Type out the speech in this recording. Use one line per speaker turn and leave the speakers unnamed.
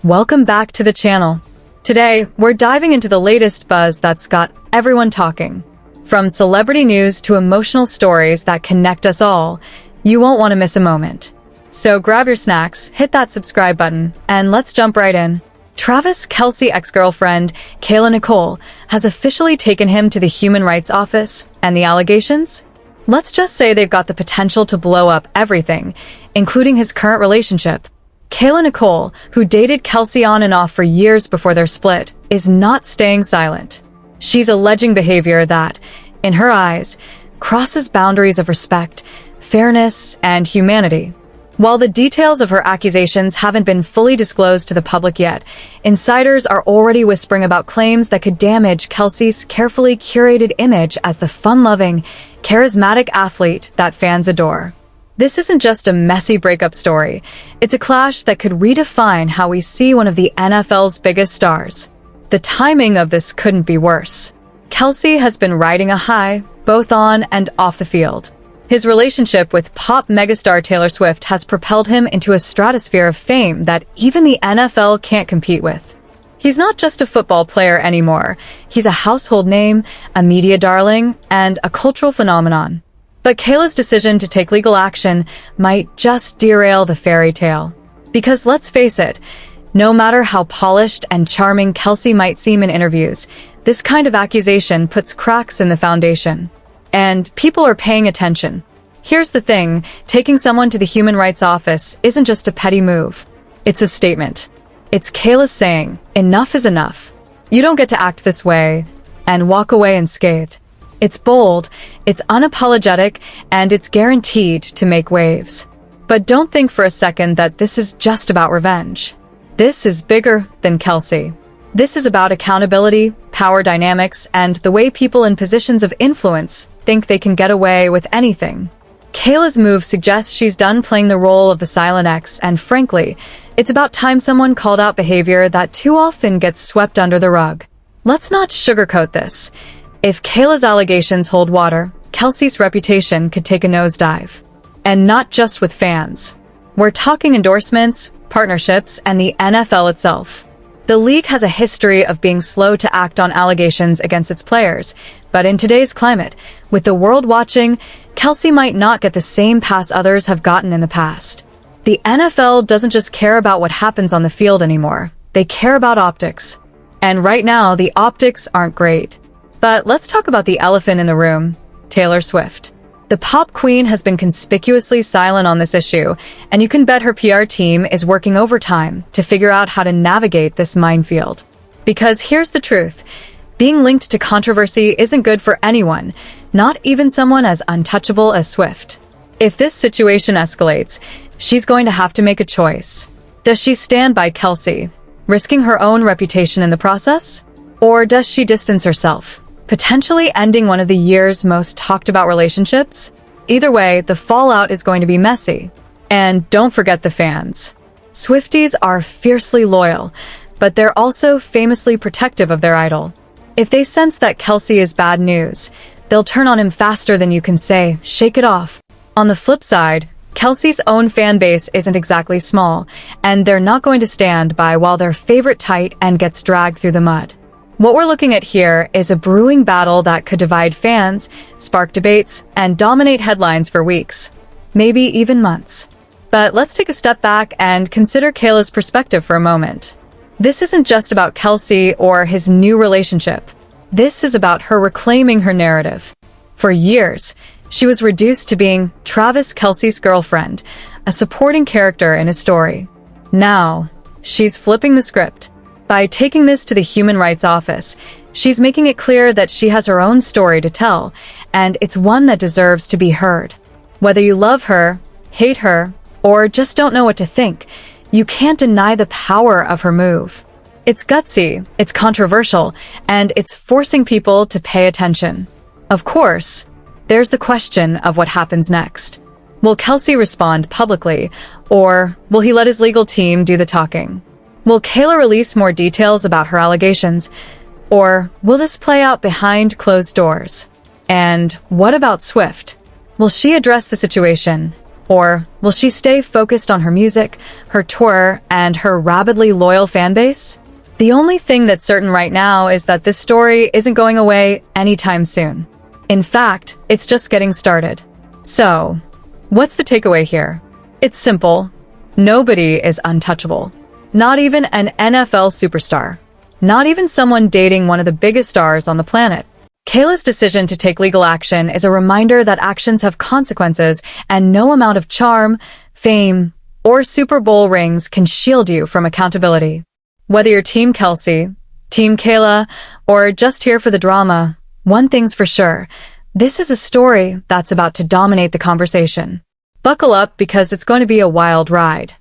Welcome back to the channel. Today, we're diving into the latest buzz that's got everyone talking. From celebrity news to emotional stories that connect us all, you won't want to miss a moment. So grab your snacks, hit that subscribe button, and let's jump right in. Travis Kelce ex-girlfriend, Kayla Nicole, has officially taken him to the Human Rights Office, and the allegations? Let's just say they've got the potential to blow up everything, including his current relationship. Kayla Nicole, who dated Kelce on and off for years before their split, is not staying silent. She's alleging behavior that, in her eyes, crosses boundaries of respect, fairness, and humanity. While the details of her accusations haven't been fully disclosed to the public yet, insiders are already whispering about claims that could damage Kelce's carefully curated image as the fun-loving, charismatic athlete that fans adore. This isn't just a messy breakup story. It's a clash that could redefine how we see one of the NFL's biggest stars. The timing of this couldn't be worse. Kelce has been riding a high, both on and off the field. His relationship with pop megastar Taylor Swift has propelled him into a stratosphere of fame that even the NFL can't compete with. He's not just a football player anymore. He's a household name, a media darling, and a cultural phenomenon. But Kayla's decision to take legal action might just derail the fairy tale. Because let's face it, no matter how polished and charming Kelce might seem in interviews, this kind of accusation puts cracks in the foundation. And people are paying attention. Here's the thing, taking someone to the Human Rights Office isn't just a petty move. It's a statement. It's Kayla saying, enough is enough. You don't get to act this way and walk away unscathed. It's bold, it's unapologetic, and it's guaranteed to make waves. But don't think for a second that this is just about revenge. This is bigger than Kelce. This is about accountability, power dynamics, and the way people in positions of influence think they can get away with anything. Kayla's move suggests she's done playing the role of the silent ex, and frankly, it's about time someone called out behavior that too often gets swept under the rug. Let's not sugarcoat this. If Kayla's allegations hold water, Kelce's reputation could take a nosedive. And not just with fans. We're talking endorsements, partnerships, and the NFL itself. The league has a history of being slow to act on allegations against its players, but in today's climate, with the world watching, Kelce might not get the same pass others have gotten in the past. The NFL doesn't just care about what happens on the field anymore. They care about optics. And right now, the optics aren't great. But let's talk about the elephant in the room, Taylor Swift. The pop queen has been conspicuously silent on this issue, and you can bet her PR team is working overtime to figure out how to navigate this minefield. Because here's the truth, being linked to controversy isn't good for anyone, not even someone as untouchable as Swift. If this situation escalates, she's going to have to make a choice. Does she stand by Kelce, risking her own reputation in the process? Or does she distance herself, potentially ending one of the year's most talked about relationships? Either way, the fallout is going to be messy. And don't forget the fans. Swifties are fiercely loyal, but they're also famously protective of their idol. If they sense that Kelce is bad news, they'll turn on him faster than you can say, shake it off. On the flip side, Kelce's own fan base isn't exactly small, and they're not going to stand by while their favorite tight end gets dragged through the mud. What we're looking at here is a brewing battle that could divide fans, spark debates, and dominate headlines for weeks, maybe even months. But let's take a step back and consider Kayla's perspective for a moment. This isn't just about Kelce or his new relationship. This is about her reclaiming her narrative. For years, she was reduced to being Travis Kelce's girlfriend, a supporting character in his story. Now, she's flipping the script. By taking this to the Human Rights Office, she's making it clear that she has her own story to tell, and it's one that deserves to be heard. Whether you love her, hate her, or just don't know what to think, you can't deny the power of her move. It's gutsy, it's controversial, and it's forcing people to pay attention. Of course, there's the question of what happens next. Will Kelce respond publicly, or will he let his legal team do the talking? Will Kayla release more details about her allegations, or will this play out behind closed doors? And what about Swift? Will she address the situation, Or will she stay focused on her music, her tour, and her rabidly loyal fan base? The only thing that's certain right now is that this story isn't going away anytime soon. In fact, it's just getting started. So, what's the takeaway here? It's simple. Nobody is untouchable. Not even an NFL superstar. Not even someone dating one of the biggest stars on the planet. Kayla's decision to take legal action is a reminder that actions have consequences, and no amount of charm, fame, or Super Bowl rings can shield you from accountability. Whether you're Team Kelce, Team Kayla, or just here for the drama, one thing's for sure. This is a story that's about to dominate the conversation. Buckle up because it's going to be a wild ride.